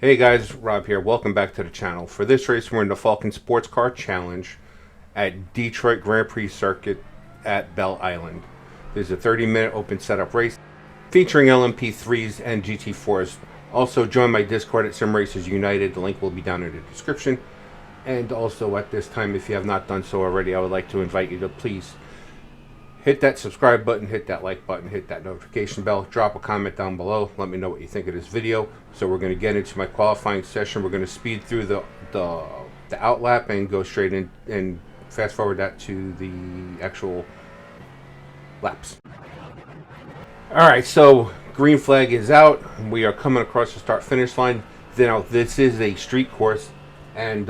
Hey guys, Rob here. Welcome back to the channel. For this race, we're in the Falcon Sports Car Challenge at Detroit Grand Prix circuit at Belle Island. There's a 30-minute open setup race featuring LMP3s and GT4s. Also, join my Discord at Sim Racers United. The link will be down in the description. And also, at this time, if you have not done so already, I would like to invite you to please hit that subscribe button, hit that like button, hit that notification bell, drop a comment down below, let me know what you think of this video. So we're going to get into my qualifying session. We're going to speed through the outlap and go straight in and fast forward that to the actual laps. Alright, so green flag is out. We are coming across the start finish line. Now this is a street course, and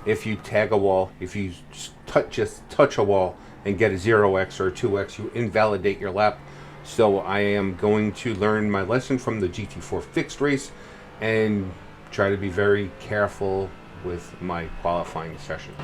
if you tag a wall, if you just touch a wall and get a 0x or a 2x, you invalidate your lap. So I am going to learn my lesson from the GT4 fixed race and try to be very careful with my qualifying session.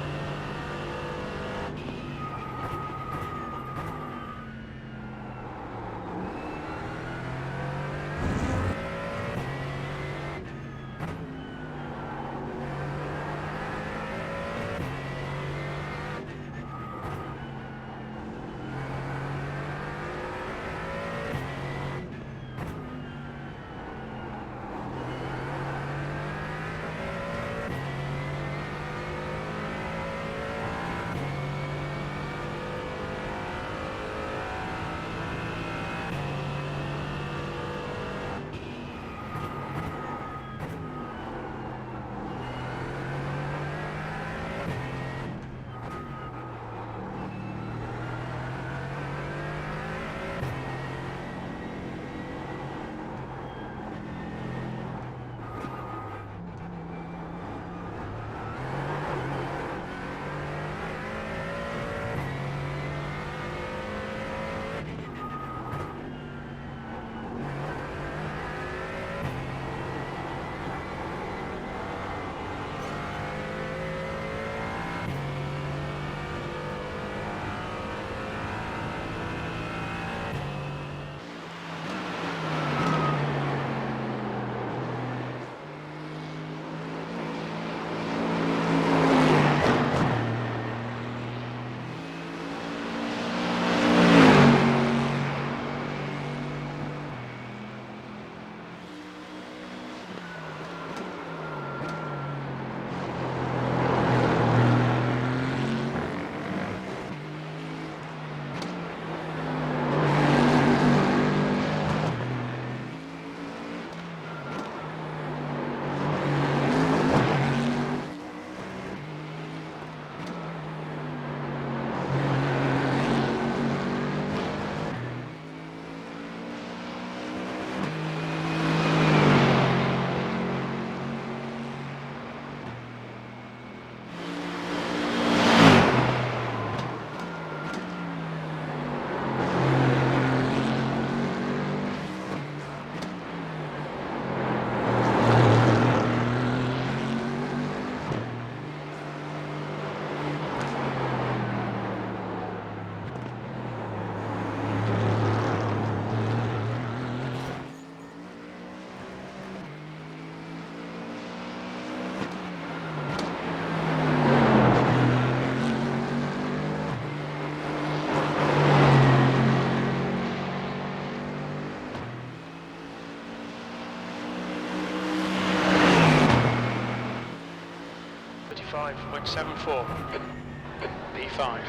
B5.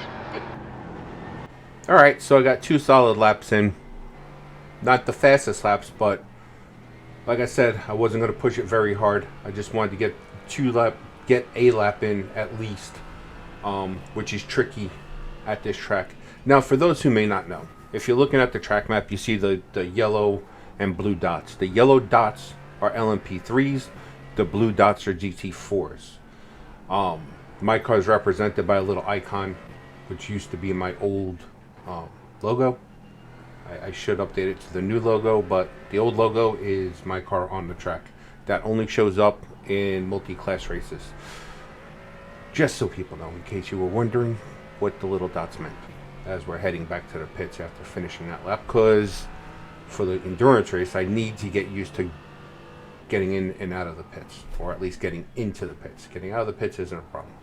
Alright, so I got 2 solid laps in. Not the fastest laps, but like I said, I wasn't going to push it very hard. I just wanted to get a lap in at least, which is tricky at this track. Now, for those who may not know, if you're looking at the track map, you see the yellow and blue dots. The yellow dots are LMP3s, the blue dots are GT4s. My car is represented by a little icon, which used to be my old logo. I should update it to the new logo, but the old logo is my car on the track. That only shows up in multi-class races. Just so people know, in case you were wondering what the little dots meant, as we're heading back to the pits after finishing that lap, because for the endurance race, I need to get used to getting in and out of the pits, or at least getting into the pits. Getting out of the pits isn't a problem.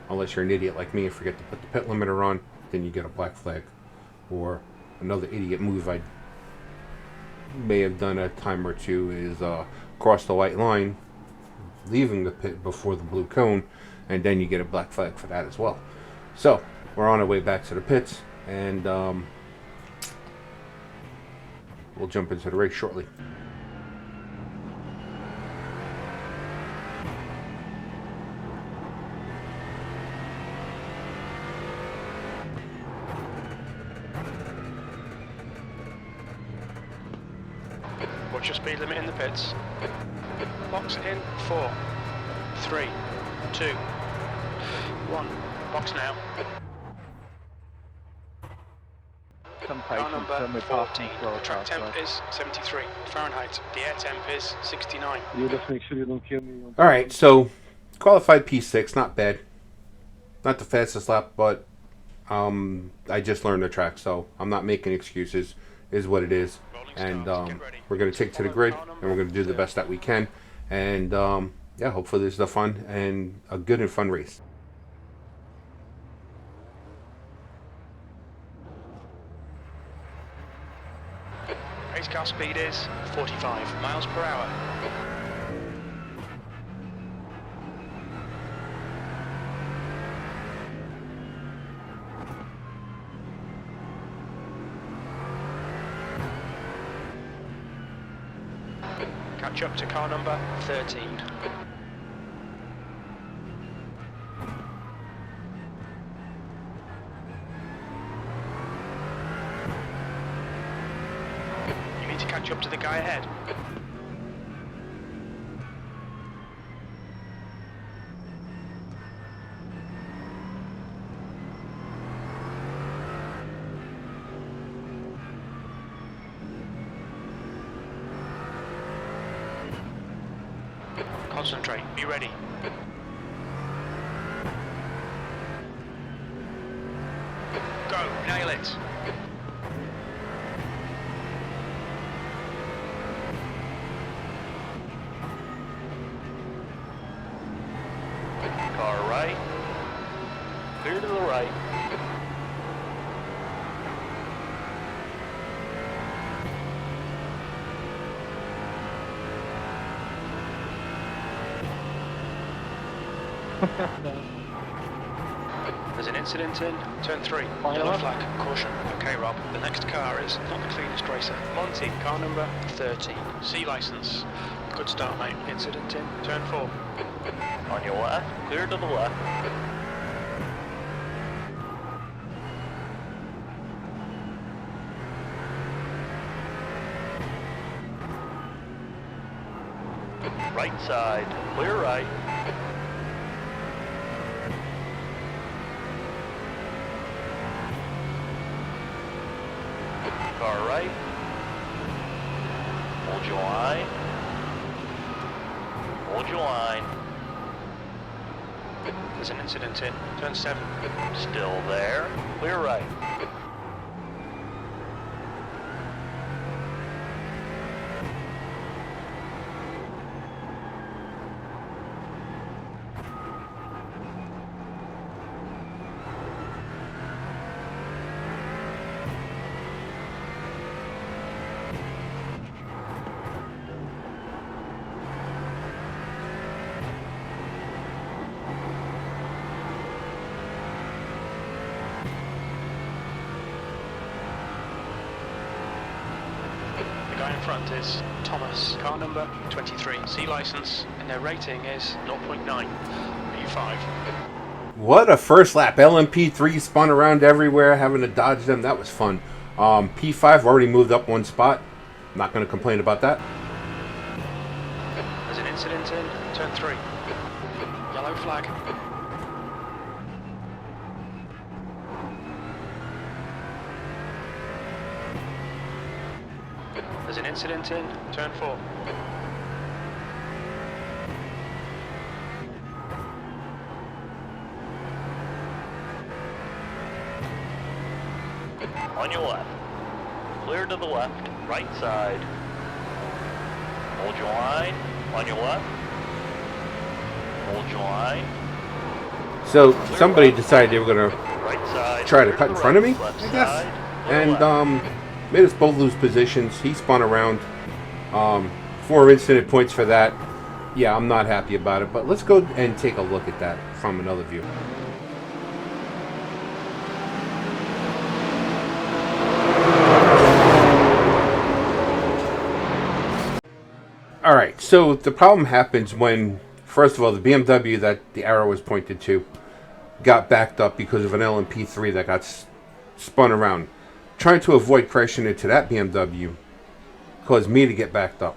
Unless you're an idiot like me and forget to put the pit limiter on, then you get a black flag. Or another idiot move I may have done a time or two is cross the white line, leaving the pit before the blue cone, and then you get a black flag for that as well. So we're on our way back to the pits, and we'll jump into the race shortly. Watch your speed limit in the pits. Box in 4, 3, 2, 1. Box now. Car number 14. The track temp is 73 Fahrenheit. The air temp is 69. You just make sure you don't kill me. Alright, so qualified P6, not bad. Not the fastest lap, but I just learned the track, so I'm not making excuses. Is what it is. And we're going to take to the grid, and we're going to do the best that we can. And yeah, hopefully this is a fun and a good and fun race. Race car speed is 45 miles per hour. Catch up to car number 13. You need to catch up to the guy ahead. Concentrate, be ready. Go, nail it. Car right. Clear to the right. There's an incident in turn 3. Yellow flag, caution. Okay, Rob, the next car is not the cleanest racer. Monty, car number 13. C license. Good start, mate. Incident in turn 4. On your left, clear to the left. Right side, clear right. Car right. Hold your line. Hold your line. There's an incident in turn 7. Still there. Clear right. In front is Thomas, car number 23, C license, and their rating is 0.9, P5. What a first lap. LMP3 spun around everywhere, having to dodge them. That was fun. P5 already moved up one spot. Not going to complain about that. There's an incident in turn 3. Yellow flag. There's an incident in turn 4. On your left. Clear to the left. Right side. Hold Hold your line. On your left. Hold your line. So somebody decided they were going to Right side. try to cut in front of me, Left I guess, side. and made us both lose positions. He spun around. 4 incident points for that. Yeah, I'm not happy about it, but let's go and take a look at that from another view. Alright, so the problem happens when, first of all, the BMW that the arrow was pointed to got backed up because of an LMP3 that got spun around. Trying to avoid crashing into that BMW caused me to get backed up.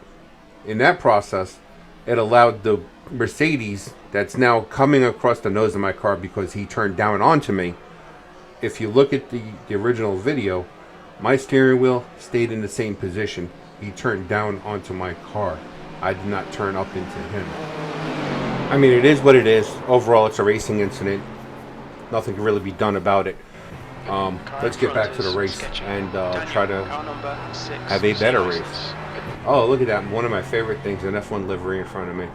In that process, it allowed the Mercedes that's now coming across the nose of my car because he turned down onto me. If you look at the original video, my steering wheel stayed in the same position. He turned down onto my car. I did not turn up into him. I mean, it is what it is. Overall, it's a racing incident. Nothing can really be done about it. Let's get back to the race and try to have a better race. Oh, look at that. One of my favorite things, an F1 livery in front of me.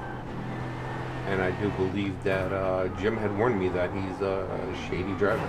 And I do believe that Jim had warned me that he's a shady driver.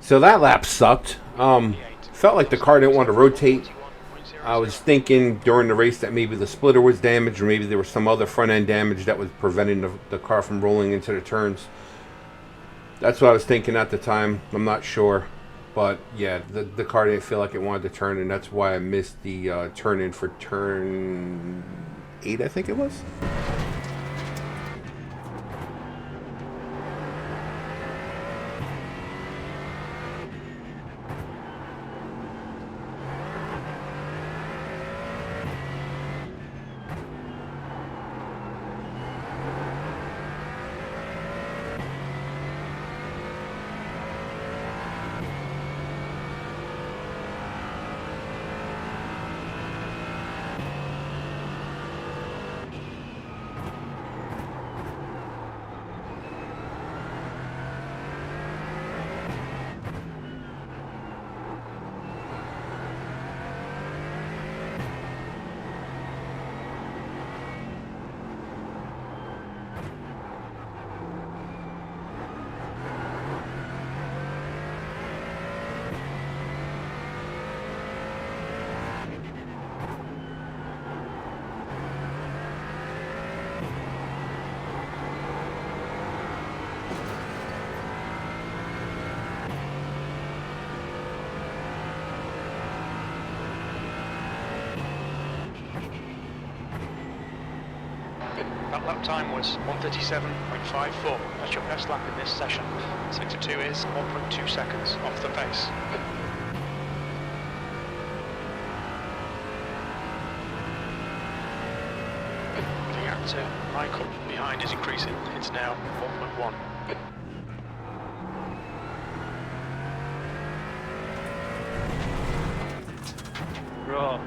So that lap sucked. Felt like the car didn't want to rotate. I was thinking during the race that maybe the splitter was damaged, or maybe there was some other front end damage that was preventing the car from rolling into the turns. That's what I was thinking at the time. I'm not sure. But yeah, the car didn't feel like it wanted to turn, and that's why I missed the turn in for turn 8, I think it was. That lap time was 1:37.54. That's your best lap in this session. Sector 2 is 1.2 seconds off the pace. The gap to Michael behind is increasing. It's now 1.1. Bro.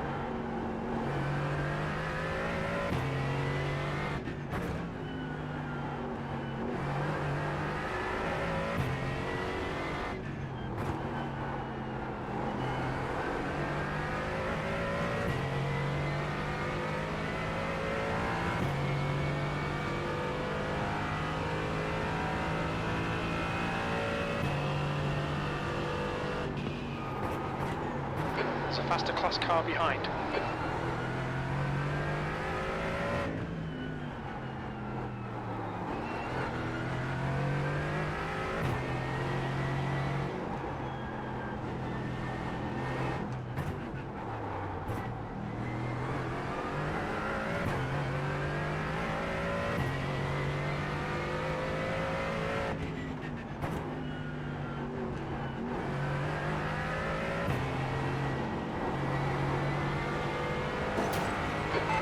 There's a faster class car behind.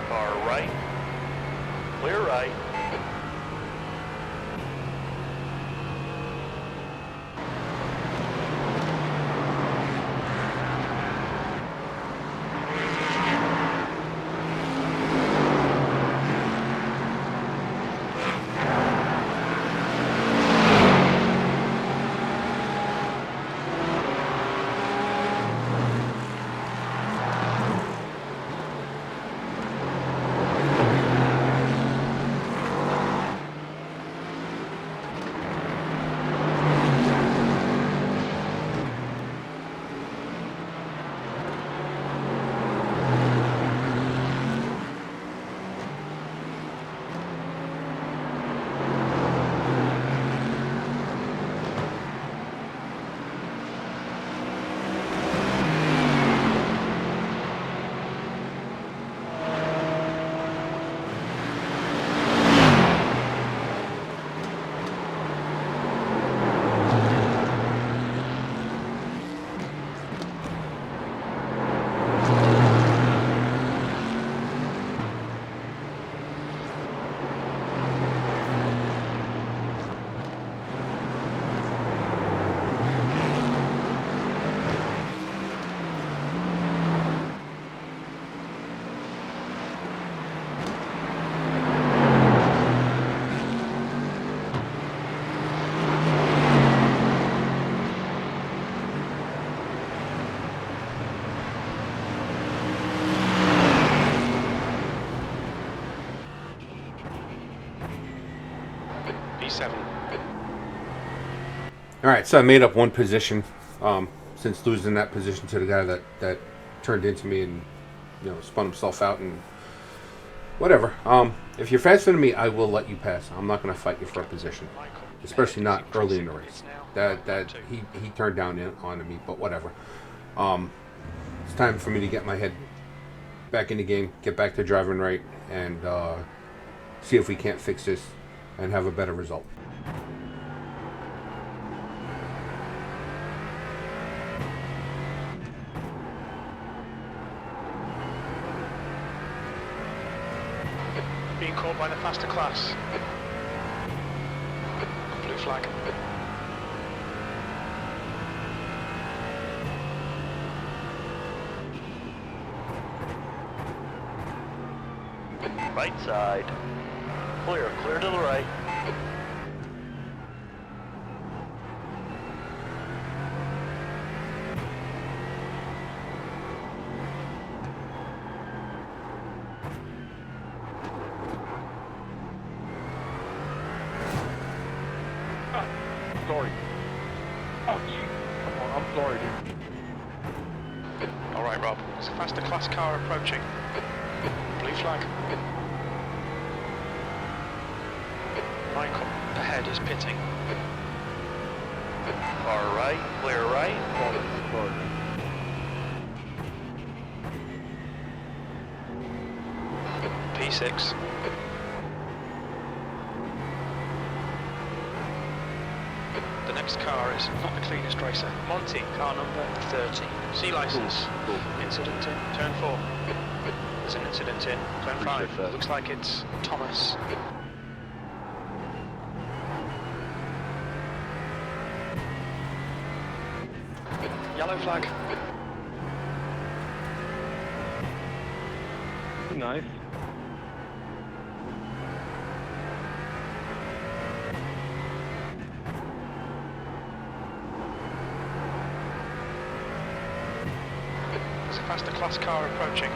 Car right. Clear right. P7. Alright, so I made up one position since losing that position to the guy that turned into me and spun himself out and whatever. If you're faster than me, I will let you pass. I'm not going to fight you for a position, especially not early in the race. That he turned down onto me, but whatever. It's time for me to get my head back in the game, get back to driving right, and see if we can't fix this and have a better result. Being caught by the faster class. Blue flag. Right side. Clear, clear to the right. Sorry. Oh, you. Come on, I'm sorry, dude. Alright, Rob. There's a faster class car approaching. Blue flag. Michael, ahead is pitting. Car right, clear right. Sorry. P6. next car is not the cleanest racer. Monty, car number 13. C license. Cool. Incident in turn 4. There's an incident in turn 5. Appreciate that. Looks like it's Thomas. Yellow flag. Nice. There's a faster class car approaching.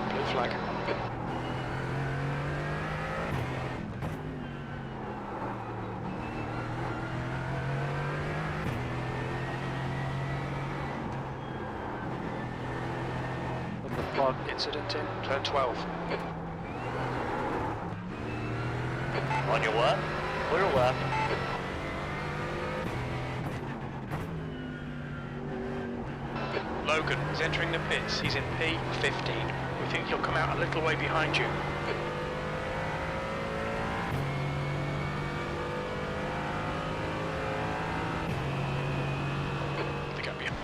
Blue flag. What the fuck? Incident in turn 12. On your left. Clear left. Logan is entering the pits. He's in P15. We think he'll come out a little way behind you. The gap behind.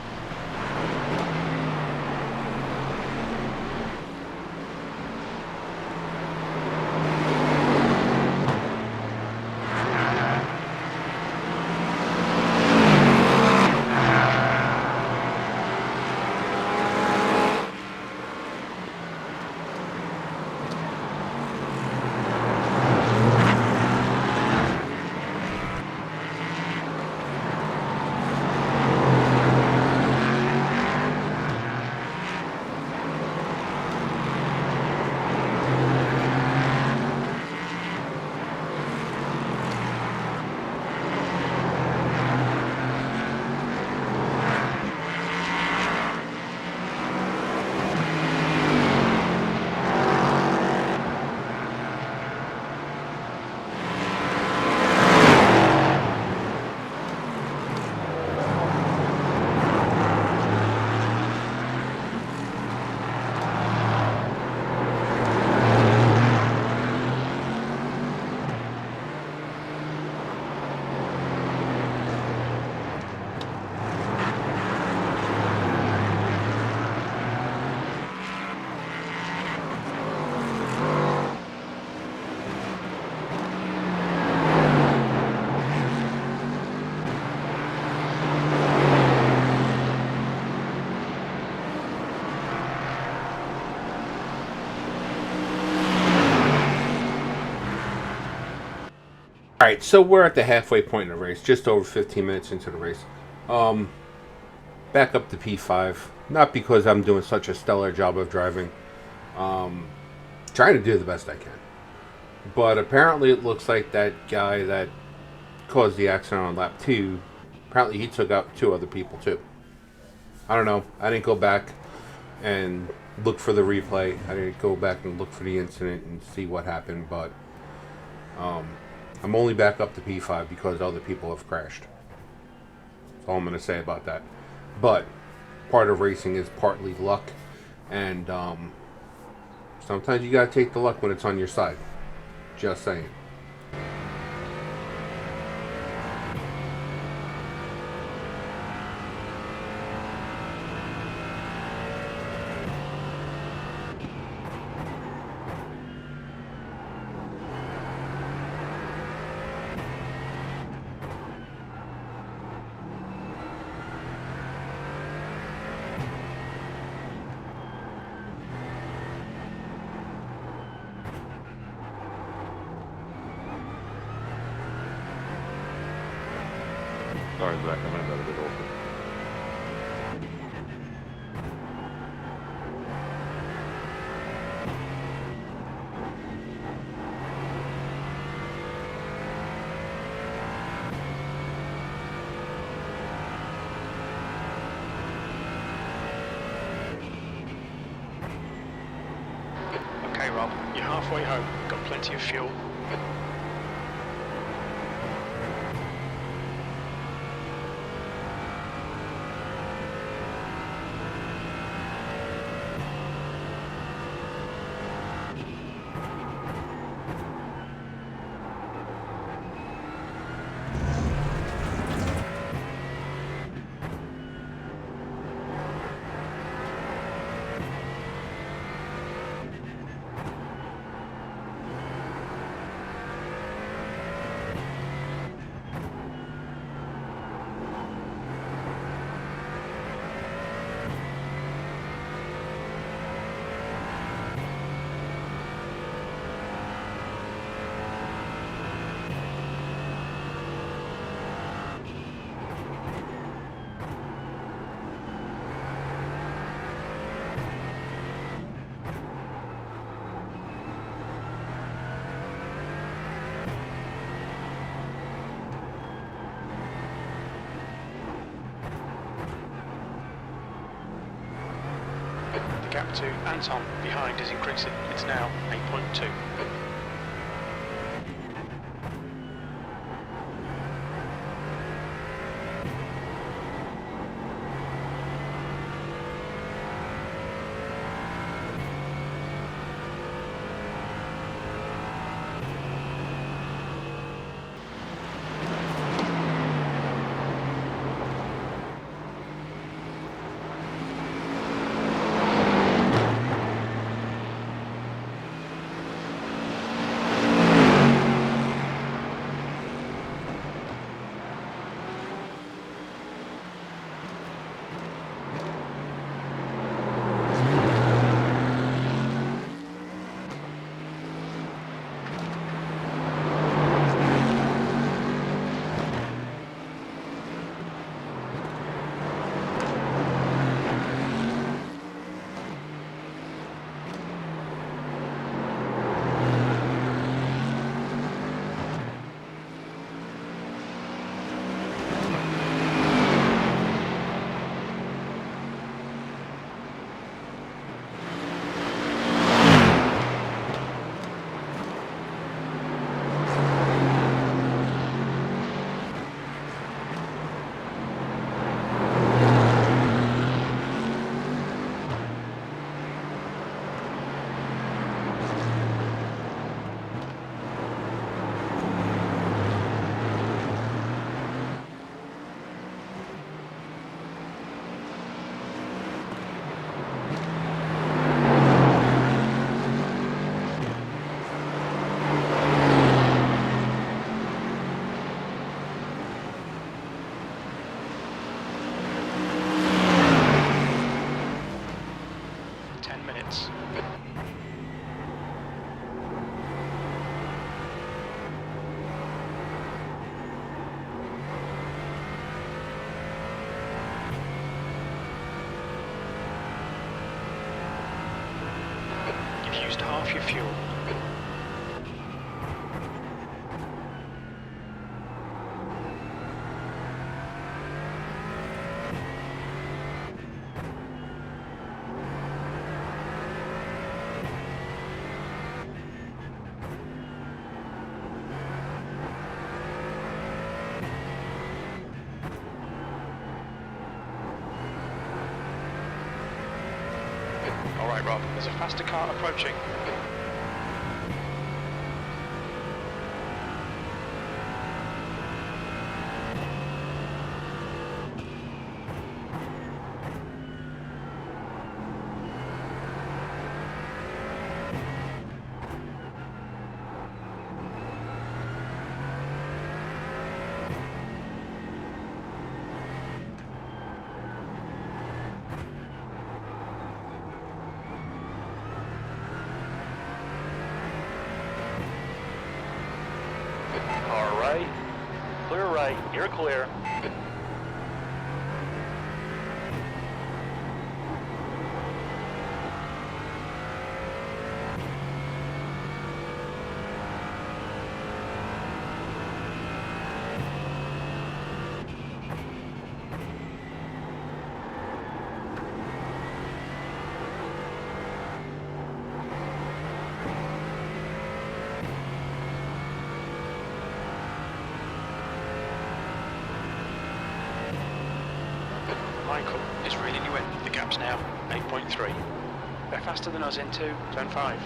All right, so we're at the halfway point in the race, just over 15 minutes into the race. Back up to P5, not because I'm doing such a stellar job of driving. Trying to do the best I can. But apparently it looks like that guy that caused the accident on lap 2, apparently he took out 2 other people too. I don't know. I didn't go back and look for the replay. I didn't go back and look for the incident and see what happened, but I'm only back up to P5 because other people have crashed. That's all I'm going to say about that. But part of racing is partly luck, and sometimes you got to take the luck when it's on your side. Just saying. Sorry, Zach, I might have a bit open. Okay, Rob, you're halfway home. Got plenty of fuel. gap to Anton behind is increasing. It's now 8.2. Used half your fuel. Alright Rob, there's a faster car approaching. Clear right, you're clear. Michael is reeling you in. The gap's now 8.3. They're faster than us into turn 5.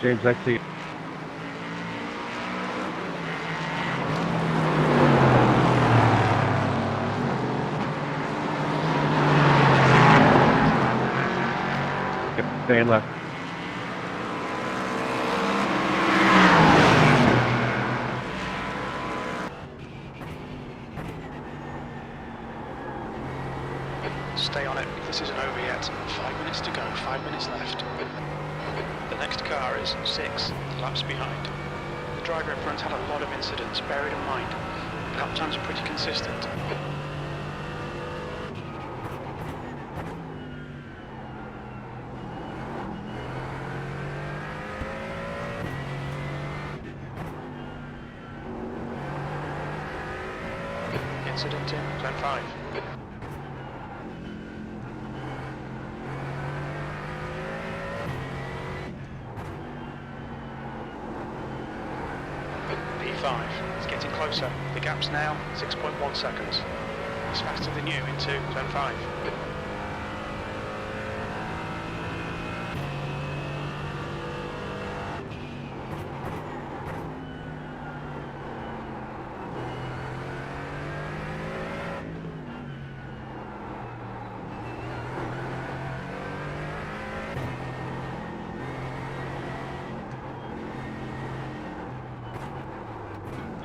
James, I see. Yep, staying left. Stay on it. This isn't over yet. 5 minutes to go. 5 minutes left. The next car is 6 laps behind. The driver in front had a lot of incidents, bear it in mind. Lap times are pretty consistent. Incident in turn 5. P5. It's getting closer. The gap's now 6.1 seconds. It's faster than you into turn 5.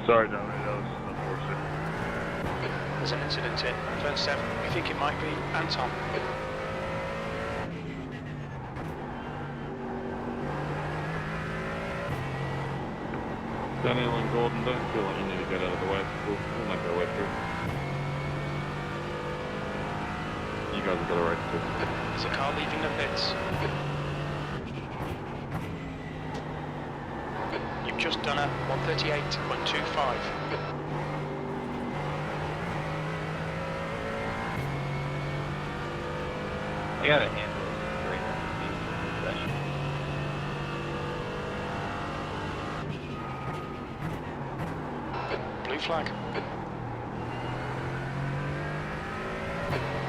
Sorry, Dominic, that was unfortunate. There's an incident in turn 7. We think it might be Anton. Daniel and Gordon, don't feel like you need to get out of the way. We'll make our way through. You guys have got a race too. There's a car leaving the pits. You've just done a 138.25. I got a handle right now. Session. Blue flag.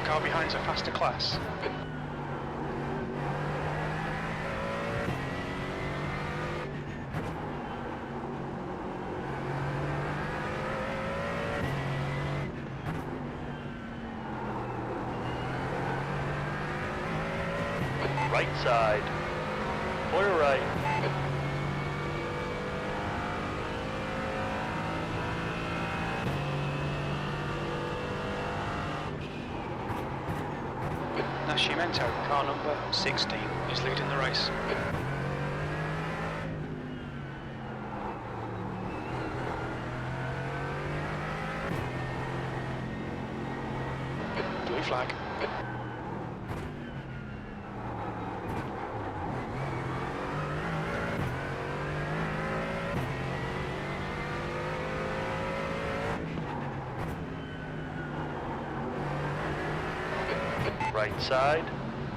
Car behind's a faster class. Right side. Clear right. Nascimento, car number 16, is leading the race. Blue flag. Right side.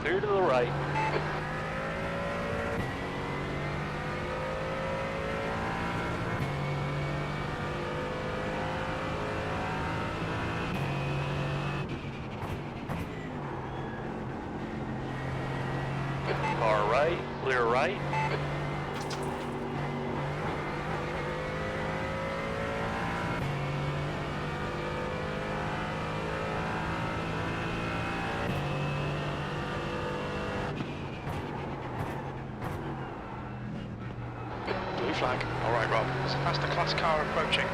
Clear to the right. Car right. Clear right. Flag. Alright, Rob. There's a faster class car approaching.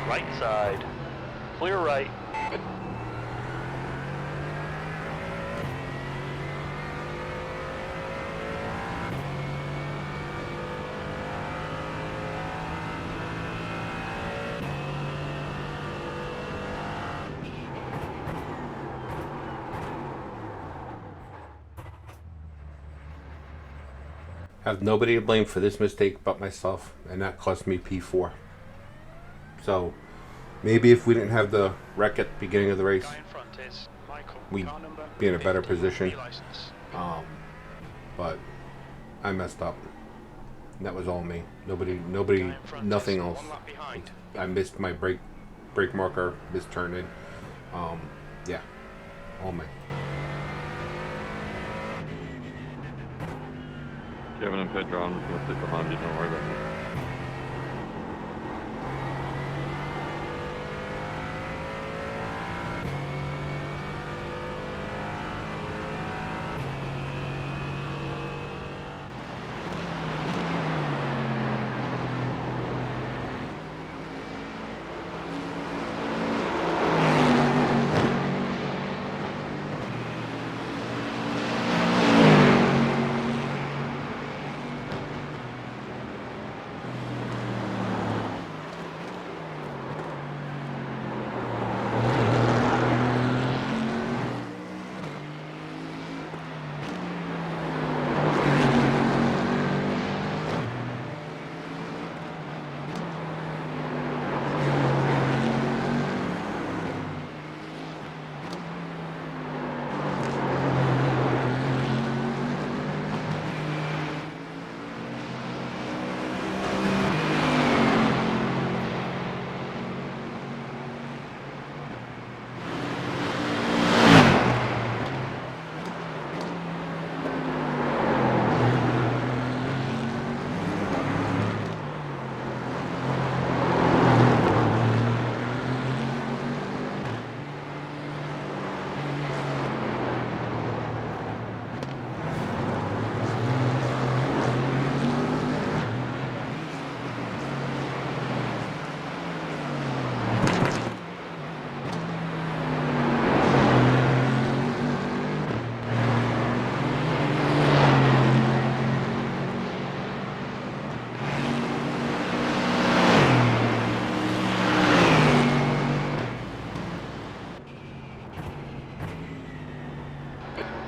Right side. Clear right. I have nobody to blame for this mistake but myself, and that cost me P4. So maybe if we didn't have the wreck at the beginning of the race, we'd be in a better position. But I messed up. That was all me. Nobody, Guy in front nothing is else. one lap behind. I missed my brake marker, missed turning. Yeah, all me. Kevin and Pedro, I'm just gonna sit behind you, don't worry about me.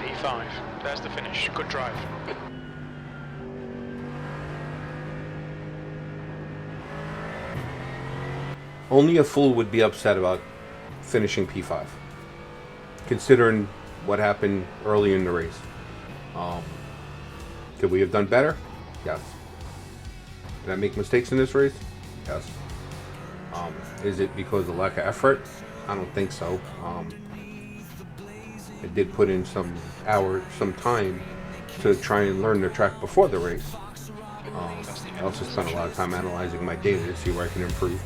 P5. There's the finish. Good drive. Only a fool would be upset about finishing P5, considering what happened early in the race. Could we have done better? Yes. Did I make mistakes in this race? Yes. Is it because of lack of effort? I don't think so. I did put in some time to try and learn the track before the race. I also spent a lot of time analyzing my data to see where I can improve.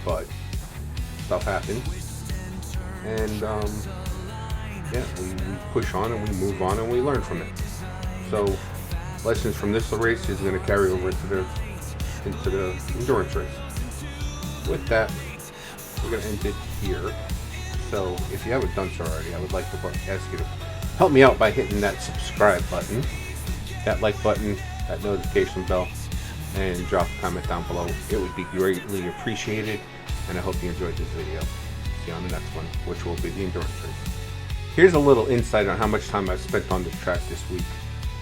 But stuff happens, and yeah, we push on and we move on and we learn from it. So lessons from this race is going to carry over into the endurance race. With that, we're going to end it here. So if you haven't done so already, I would like to ask you to help me out by hitting that subscribe button, that like button, that notification bell, and drop a comment down below. It would be greatly appreciated, and I hope you enjoyed this video. See you on the next one, which will be the endurance race. Here's a little insight on how much time I've spent on this track this week.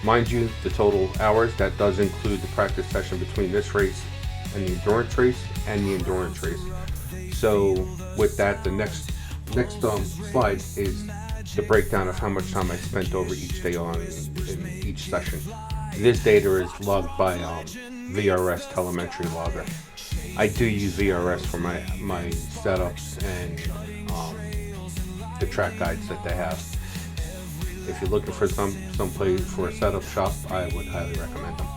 Mind you, the total hours, that does include the practice session between this race and the endurance race and the endurance race. So with that, the next slide is the breakdown of how much time I spent over each day in each session. This data is logged by VRS Telemetry logger. I do use VRS for my setups and the track guides that they have. If you're looking for some place for a setup shop, I would highly recommend them.